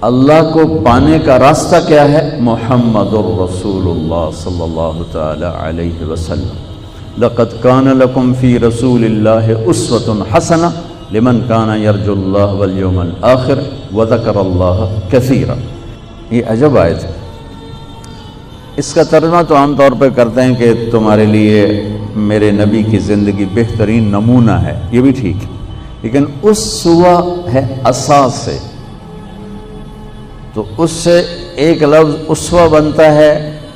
اللہ کو پانے کا راستہ کیا ہے؟ محمد الرسول اللہ صلی اللہ تعالی علیہ وسلم۔ لقد کان لکم فی رسول اللہ اسوۃ حسنہ لمن کان یرجو اللہ والیوم الآخر وذکر اللہ کثیرا۔ یہ عجب آیت ہے۔ اس کا ترجمہ تو عام طور پہ کرتے ہیں کہ تمہارے لیے میرے نبی کی زندگی بہترین نمونہ ہے، یہ بھی ٹھیک ہے، لیکن اسوہ ہے اساس سے، تو اس سے ایک لفظ اسوہ بنتا ہے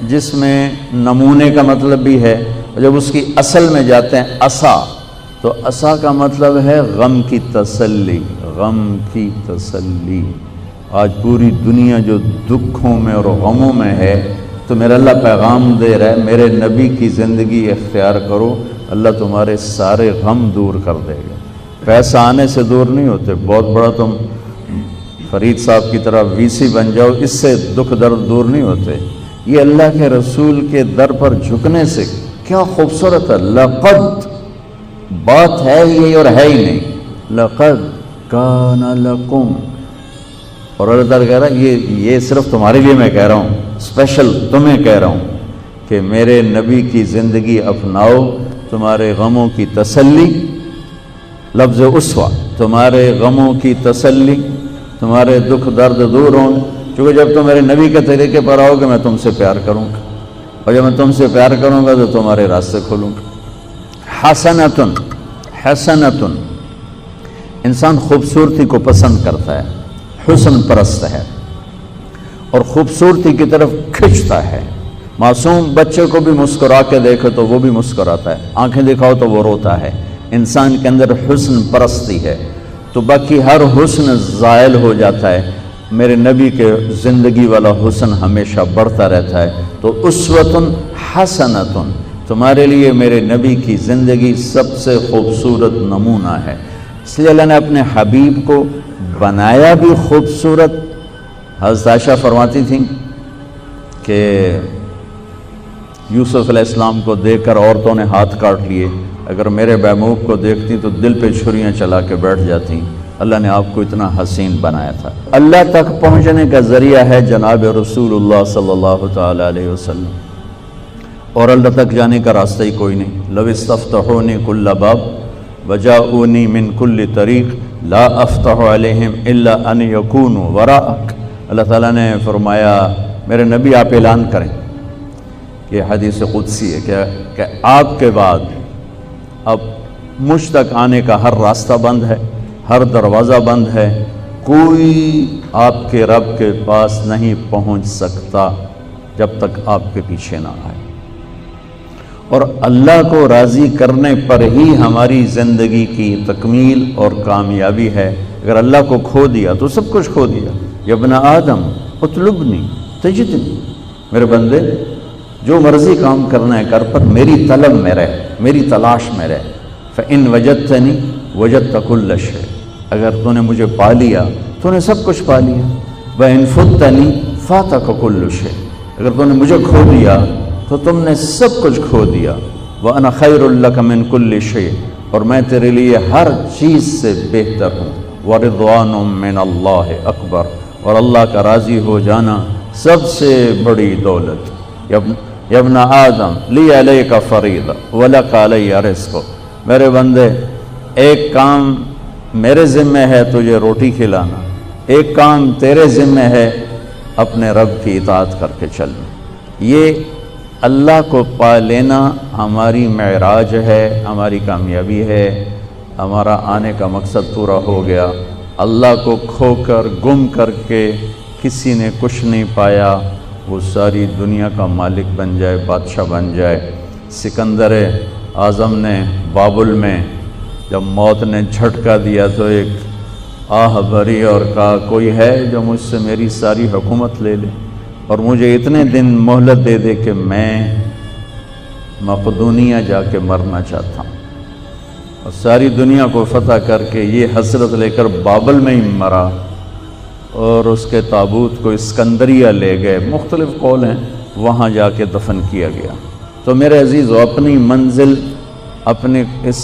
جس میں نمونے کا مطلب بھی ہے، اور جب اس کی اصل میں جاتے ہیں اسا، تو اسا کا مطلب ہے غم کی تسلی، غم کی تسلی۔ آج پوری دنیا جو دکھوں میں اور غموں میں ہے، تو میرا اللہ پیغام دے رہا ہے میرے نبی کی زندگی اختیار کرو، اللہ تمہارے سارے غم دور کر دے گا۔ پیسہ آنے سے دور نہیں ہوتے، بہت بڑا تم فرید صاحب کی طرح وی سی بن جاؤ، اس سے دکھ درد دور نہیں ہوتے۔ یہ اللہ کے رسول کے در پر جھکنے سے کیا خوبصورت ہے۔ لقد بات ہے یہی اور ہے ہی نہیں، لقد کان لکم، اور اللہ تعالیٰ کہہ رہا ہے یہ صرف تمہارے لیے میں کہہ رہا ہوں، اسپیشل تمہیں کہہ رہا ہوں کہ میرے نبی کی زندگی اپناؤ، تمہارے غموں کی تسلی، لفظ اسوہ، تمہارے غموں کی تسلی، تمہارے دکھ درد دور ہوں، کیونکہ جب تم میرے نبی کے طریقے پر آؤ گے میں تم سے پیار کروں گا، اور جب میں تم سے پیار کروں گا تو تمہارے راستے کھولوں گا۔ حسنتن، حسنتن، انسان خوبصورتی کو پسند کرتا ہے، حسن پرست ہے اور خوبصورتی کی طرف کھنچتا ہے۔ معصوم بچے کو بھی مسکرا کے دیکھو تو وہ بھی مسکراتا ہے، آنکھیں دکھاؤ تو وہ روتا ہے۔ انسان کے اندر حسن پرستی ہے، تو باقی ہر حسن زائل ہو جاتا ہے، میرے نبی کے زندگی والا حسن ہمیشہ بڑھتا رہتا ہے۔ تو اسوۃ حسنۃ، تمہارے لیے میرے نبی کی زندگی سب سے خوبصورت نمونہ ہے۔ اس لیے اللہ نے اپنے حبیب کو بنایا بھی خوبصورت۔ حضرت عائشہ فرماتی تھیں کہ یوسف علیہ السلام کو دیکھ کر عورتوں نے ہاتھ کاٹ لیے، اگر میرے بیموق کو دیکھتی تو دل پہ چھریاں چلا کے بیٹھ جاتی۔ اللہ نے آپ کو اتنا حسین بنایا تھا۔ اللہ تک پہنچنے کا ذریعہ ہے جناب رسول اللہ صلی اللہ تعالی علیہ وسلم، اور اللہ تک جانے کا راستہ ہی کوئی نہیں۔ لو استفتحونی کل باب وجاؤنی من کل طریق لا افتح علیہم الا ان یکونوا وراءک۔ اللہ تعالیٰ نے فرمایا میرے نبی آپ اعلان کریں، یہ حدیث قدسی ہے کہ آپ کے بعد اب مجھ تک آنے کا ہر راستہ بند ہے، ہر دروازہ بند ہے، کوئی آپ کے رب کے پاس نہیں پہنچ سکتا جب تک آپ کے پیچھے نہ آئے۔ اور اللہ کو راضی کرنے پر ہی ہماری زندگی کی تکمیل اور کامیابی ہے۔ اگر اللہ کو کھو دیا تو سب کچھ کھو دیا۔ یا ابن آدم اطلبنی تجدنی، میرے بندے جو مرضی کام کرنا ہے کر، پر میری طلب میں رہ، میری تلاش میں رہ۔ فإن وجدتنی وجدت کل شیء، اگر تو نے مجھے پا لیا تو نے سب کچھ پا لیا۔ وإن فتنی فاتک کل شیء، اگر تو نے مجھے کھو دیا تو تم نے سب کچھ کھو دیا۔ وأنا خیر لک من کل شیء، اور میں تیرے لیے ہر چیز سے بہتر ہوں۔ ورضوان من اللہ اکبر، اور اللہ کا راضی ہو جانا سب سے بڑی دولت۔ یا ابن آدم لی علیک فریضہ ولک علی رزق، میرے بندے ایک کام میرے ذمہ ہے تجھے روٹی کھلانا، ایک کام تیرے ذمہ ہے اپنے رب کی اطاعت کر کے چلنا۔ یہ اللہ کو پا لینا ہماری معراج ہے، ہماری کامیابی ہے، ہمارا آنے کا مقصد پورا ہو گیا۔ اللہ کو کھو کر گم کر کے کسی نے کچھ نہیں پایا، وہ ساری دنیا کا مالک بن جائے، بادشاہ بن جائے۔ سکندر اعظم نے بابل میں جب موت نے جھٹکا دیا تو ایک آہ بھری اور کہا کوئی ہے جو مجھ سے میری ساری حکومت لے لے اور مجھے اتنے دن مہلت دے دے کہ میں مقدونیہ جا کے مرنا چاہتا ہوں، اور ساری دنیا کو فتح کر کے یہ حسرت لے کر بابل میں ہی مرا، اور اس کے تابوت کو اسکندریہ لے گئے، مختلف قول ہیں، وہاں جا کے دفن کیا گیا۔ تو میرے عزیزو، اپنی منزل، اپنے اس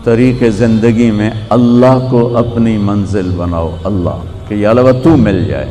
طریق زندگی میں اللہ کو اپنی منزل بناؤ۔ اللہ کہ یا اللہ تو مل جائے